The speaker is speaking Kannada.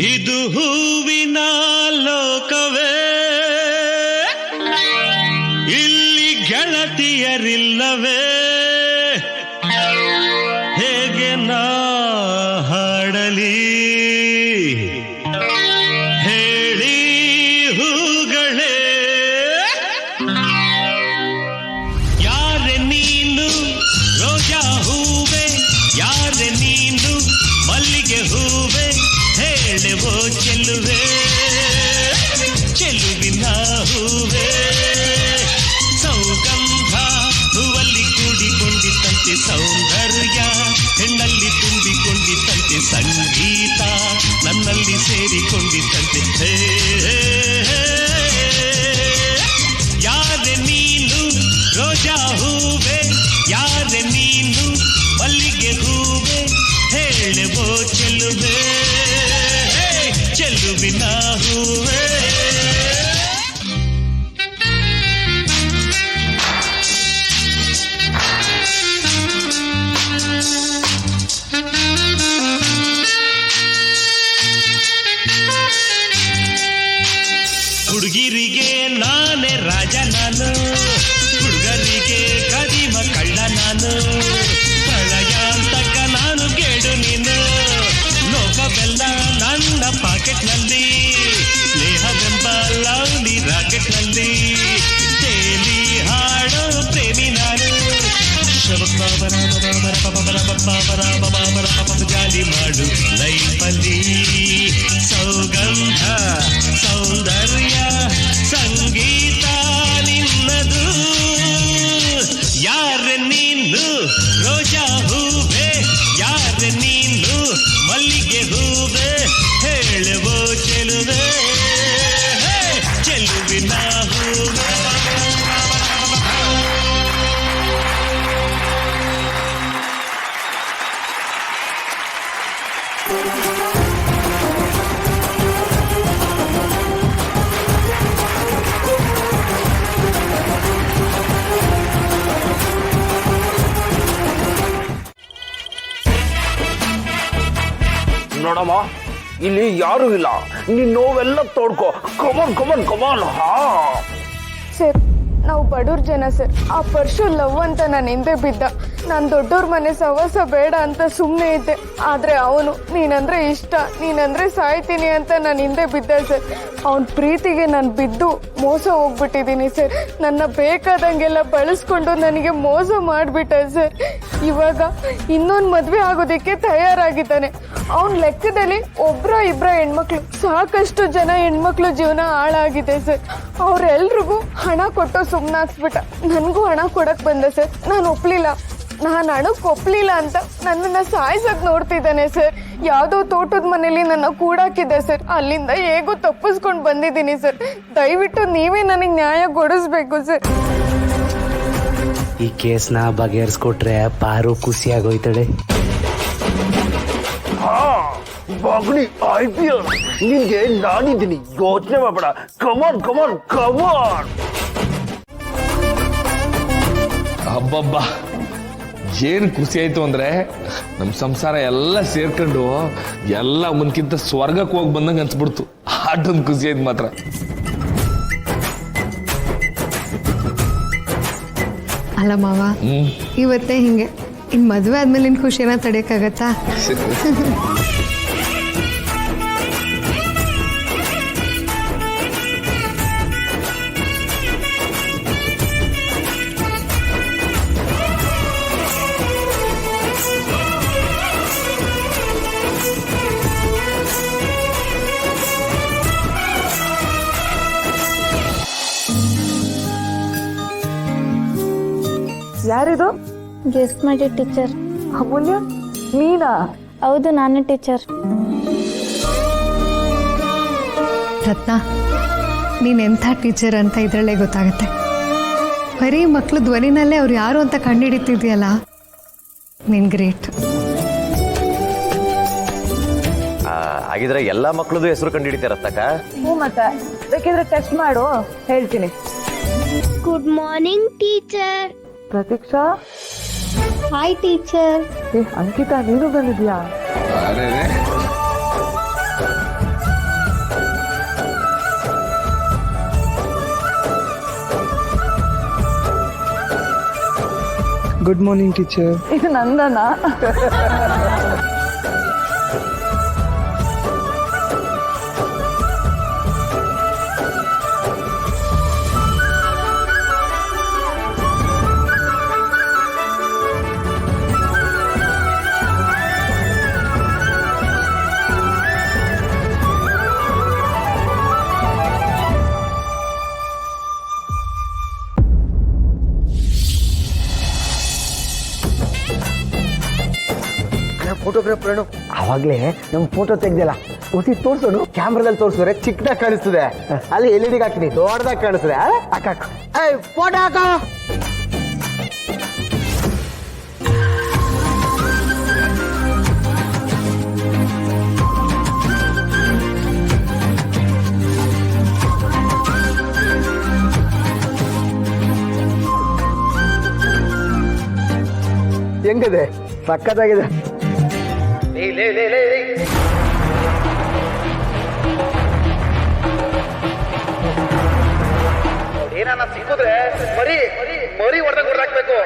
ಇದು ಹೂವಿನ ಲೋಕವೇ, ಇಲ್ಲಿ ಗೆಳತಿಯರಿಲ್ಲವೇ, ಹೇಗೆ ನಾ ಹಾಡಲಿ ಹೇಳಿ ಹೂಗಳೇ. ಯಾರೆ ನೀನು ರೋಜಾ ಹೂವೆ, ಯಾರೆ ನೀನು ಮಲ್ಲಿಗೆ ಹೂವೆ, ಹೇಳುವೋ ಚೆಲುವೆ ಚೆಲುವಿನ ಹೂವೆ. ಸೌಗಂಧ ಹೂವಲ್ಲಿ ಕೂಡಿಕೊಂಡಿತ್ತಂತೆ ಸೌಂದರ್ಯ, ಹೆಣ್ಣಲ್ಲಿ ತುಂಬಿಕೊಂಡಿತ್ತಂತೆ ಸಂಗೀತ, ನನ್ನಲ್ಲಿ ಸೇರಿಕೊಂಡಿತ್ತಂತೆ. ಯಾರೆ ನೀನು ರೋಜಾ ಹೂವೆ, ಯಾರೆ ನೀನು ಮಲ್ಲಿಗೆ ಹೂವೆ, ಹೇಳುವೋ ಚೆಲುವೆ ಚೆಲುವಿನ ಹೂವೆ. ಹುಡುಗಿರಿಗೆ ನಾನೇ ರಾಜ ನಾನು, ಹುಡುಗರಿಗೆ ಕದಿಮ ಕಳ್ಳ ನಾನು, ಪ್ರಳಯಾಂತಕ ನಾನು ಗೇಡು ನೀನು, ಲೋಕವೆಲ್ಲ ನನ್ನ ಪಾಕೆಟ್ನಲ್ಲಿ, ಸ್ನೇಹವೆಂಬ ಲವ್ಲಿ ರಾಕೆಟ್ನಲ್ಲಿ, ತೇಲಿ ಹಾಡೋ ಪ್ರೇಮಿ ನಾನು. ಜಾಲಿ ಮಾಡು ಲೈಫಲ್ಲಿ, ಸೌಗಂಧ ಸೌಂದರ್ಯ ಸಂಗೀತ ನಿನ್ನದು. ಯಾರೆ ನೀನು ರೋಜಾ ಹೂವೆ, ಯಾರೆ ನೀನು ಮಲ್ಲಿಗೆ ಹೂವೆ, ಹೇಳುವೋ ಚೆಲುವೆ ಚೆಲುವಿನ ಹೂವೆ. ನೋಡಮ್ಮ, ಇಲ್ಲಿ ಯಾರು ಇಲ್ಲ, ನೀನ್ ನೋವೆಲ್ಲ ತೋಡ್ಕೋ. ಕಮಾನ್ ಕಮಾನ್ ಕಮಾನ್. ಹಾ ಸರ್, ನಾವು ಬಡವ್ರ ಜನ ಸರ್. ಆ ಪರ್ಶು ಲವ್ ಅಂತ ನಾನು ಹಿಂದೆ ಬಿದ್ದ. ನಾನು ದೊಡ್ಡವ್ರ ಮನೆ ಸವಾಸ ಬೇಡ ಅಂತ ಸುಮ್ಮನೆ ಇದ್ದೆ. ಆದ್ರೆ ಅವನು ನೀನಂದ್ರೆ ಇಷ್ಟ, ನೀನಂದ್ರೆ ಸಾಯ್ತೀನಿ ಅಂತ ನಾನು ಹಿಂದೆ ಬಿದ್ದೆ ಸರ್. ಅವನ ಪ್ರೀತಿಗೆ ನಾನು ಬಿದ್ದು ಮೋಸ ಹೋಗ್ಬಿಟ್ಟಿದ್ದೀನಿ ಸರ್. ನನ್ನ ಬೇಕಾದಂಗೆಲ್ಲ ಬಳಸ್ಕೊಂಡು ನನಗೆ ಮೋಸ ಮಾಡಿಬಿಟ್ಟ ಸರ್. ಇವಾಗ ಇನ್ನೊಂದು ಮದುವೆ ಆಗೋದಕ್ಕೆ ತಯಾರಾಗಿದ್ದಾನೆ. ಅವನ ಲೆಕ್ಕದಲ್ಲಿ ಒಬ್ರ ಇಬ್ರ ಹೆಣ್ಮಕ್ಳು, ಸಾಕಷ್ಟು ಜನ ಹೆಣ್ಮಕ್ಳು ಜೀವನ ಹಾಳಾಗಿದೆ ಸರ್. ಅವ್ರೆಲ್ರಿಗೂ ಹಣ ಕೊಟ್ಟು ಸುಮ್ಮನಾಕ್ಸ್ಬಿಟ್ಟ. ನನಗೂ ಹಣ ಕೊಡಕ್ ಬಂದೆ ಸರ್. ನಾನು ಒಪ್ಲಿಲ್ಲ. ನಾನು ಹಣಕ್ಕೆ ಒಪ್ಲಿಲ್ಲ ಅಂತ ನನ್ನನ್ನು ಸಾಯಿಸಕ್ ನೋಡ್ತಿದ್ದಾನೆ ಸರ್. ಯಾವುದೋ ತೋಟದ ಮನೇಲಿ ನನ್ನ ಕೂಡಾಕಿದ್ದೆ ಸರ್. ಅಲ್ಲಿಂದ ಹೇಗೋ ತಪ್ಪಿಸ್ಕೊಂಡು ಬಂದಿದ್ದೀನಿ ಸರ್. ದಯವಿಟ್ಟು ನೀವೇ ನನಗೆ ನ್ಯಾಯ ಕೊಡಿಸ್ಬೇಕು ಸರ್. ಈ ಕೇಸ್ನ ಬಗೆಹರಿಸ್ಕೊಟ್ರೆ ಪಾರು ಖುಷಿಯಾಗೋಯ್ತಾಳೆ. ಬಾಗ್ನಿ IPL ನಿನ್ಗೆ ನಾನಿದ್ದೀನಿ, ಯೋಚನೆ ಮಾಡಬೇಡ. ಕಮಾನ್ ಕಮಾನ್ ಕಮಾನ್. ಹಬ್ಬಬ್ಬ, ಏನ್ ಖುಷಿ ಆಯ್ತು ಅಂದ್ರೆ ನಮ್ ಸಂಸಾರ ಎಲ್ಲ ಸೇರ್ಕೊಂಡು ಎಲ್ಲ ಮುನ್ಕಿಂತ ಸ್ವರ್ಗಕ್ಕೆ ಹೋಗಿ ಬಂದಂಗೆ ಅನ್ಸ್ಬಿಡ್ತು. ಆಟೊಂದು ಖುಷಿ ಆಯ್ತು ಮಾತ್ರ. ಅಲ್ಲ ಮಾವ, ಇವತ್ತೇ ಹಿಂಗೆ. ಇನ್ ಮದ್ವೆ ಆದ್ಮೇಲೆ ನಿನ್ ಖುಷಿನ ತಡೆಯಕ್ಕಾಗತ್ತಾ? ಯಾರಿದು? ಗೆಸ್ಟ್ ಮಾಡಿ ಟೀಚರ್. ಅಮೂಲ್ಯ, ನೀನಾ? ಹೌದು, ನಾನೇ ಟೀಚರ್. ರತ್ನ, ನೀನ್ ಎಂಥ ಟೀಚರ್ ಅಂತ ಇದ್ರಲ್ಲೇ ಗೊತ್ತಾಗತ್ತೆ. ಬರೀ ಮಕ್ಳು ಧ್ವನಿನಲ್ಲೇ ಅವ್ರು ಯಾರು ಅಂತ ಕಂಡುಹಿಡಿತಿದ್ಯಲ್ಲ, ನೀನ್ ಗ್ರೇಟ್. ಹಾಗಿದ್ರೆ ಎಲ್ಲಾ ಮಕ್ಳದ್ದು ಹೆಸರು ಕಂಡುಹಿಡಿತಾರತ್ತಕ್ಕ? ಹ್ಞೂ, ಮತ್ತೆ ಬೇಕಿದ್ರೆ ಟೆಸ್ಟ್ ಮಾಡು, ಹೇಳ್ತೀನಿ. Good morning teacher. Pratiksha. Hi teacher. Ankita, ನೀನು ಬಂದಿದ್ಯಾ? Good morning teacher. ಇದು ನಂದನಾ? ಫೋಟೋಗ್ರಾಫರ್ ಅವಾಗ್ಲೇ ನಮ್ ಫೋಟೋ ತೆಗ್ದಿಲ್ಲ ಒಸಿ ತೋರ್ಸೋಣ. ಕ್ಯಾಮ್ರಾದಲ್ಲಿ ತೋರ್ಸಿದ್ರೆ ಚಿಕ್ಕದಾಗಿ ಕಾಣಿಸ್ತದೆ, ಅಲ್ಲಿ LED ಹಾಕಿನಿ ದೊಡ್ಡದಾಗಿ ಕಾಣಿಸ್ತದೆ. ಹಾಕಾಕ ಫೋಟೋ ಹಾಕೋ. ಹೆಂಗಿದೆ? ಸಕ್ಕತ್ತಾಗಿದೆ. ಏನಾನ ಸಿಕ್ಕಿದ್ರೆ ಮರಿ ಹೊಡೆದಾಗ ಹೊಡೆದಾಕ್ಬೇಕು.